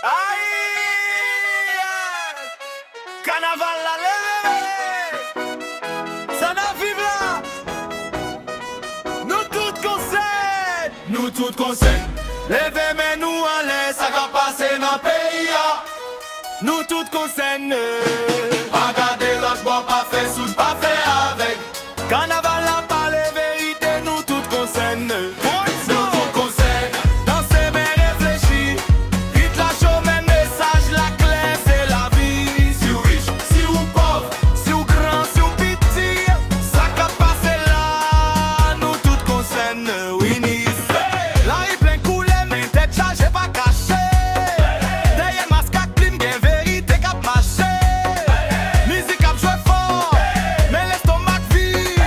Aïe! Carnaval la lève, ça n'a vive là. Nous toutes conseils, nous toutes conseils. Levez mais nous en l'air, ça va passer dans le pays. Nous toutes conseils. Regardez l'autre bois pas fait sous pas fait avec. Carnaval la pas les vérités, nous toutes conseils. Nous toutes conseils. Danser mais réfléchir. Vite la show mais message la clé c'est la vie. Si ou riche, si ou pauvre, si ou grand, si ou petit, ça va passer là. Nous toutes conseils. Oui ni. La rue plein coulé mais tête chargée pas cachée. Derrière masque à clim bien vérité cap marché. Musique cap joué fort, mais l'estomac vide.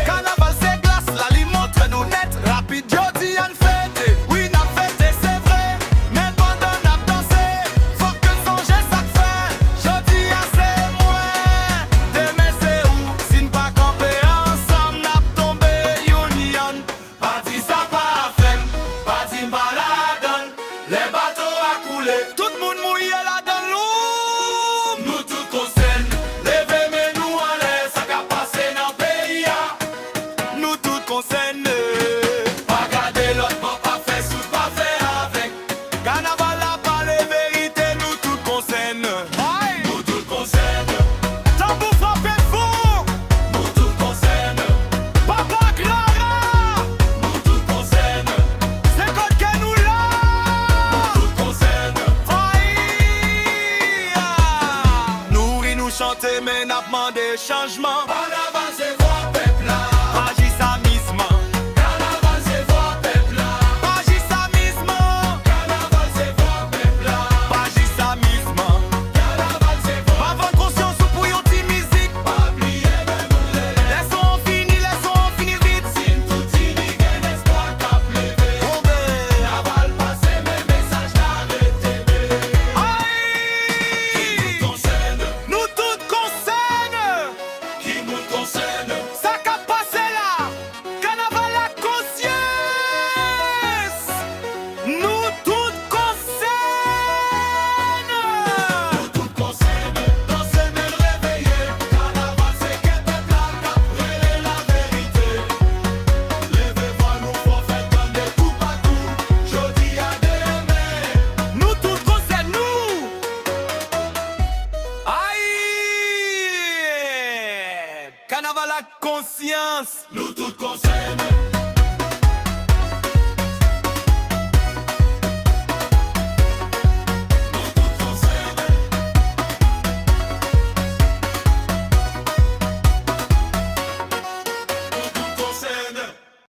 Carnaval c'est glace, la li montre nous net. Rapide jodi en fête, oui n'a fête c'est vrai. Mais pendant n'a dansé, faut que songe ça fait. Jodi a c'est moins, demain c'est où. Si n'pas camper ensemble n'a tombé union. Pas dit ça pas femme, pas dit pas la donne. Les bateaux à couler, tout le monde mouillé la donne l'eau. Nous tout conseils, levez mais nous en l'air, ça va passer dans le pays. Nous tout conseils, pas garder l'autre mot pas fait sous pas fait avec. Carnaval la pas les vérités, nous tout conseils. Nous tout conseils. Tambour frappé fort, nous tout conseils. Papa Clara, nous tout conseils. C'est quand que nous là, nous tout conseils. Aïe, nous ri nous chanter mais n'a demandé changement.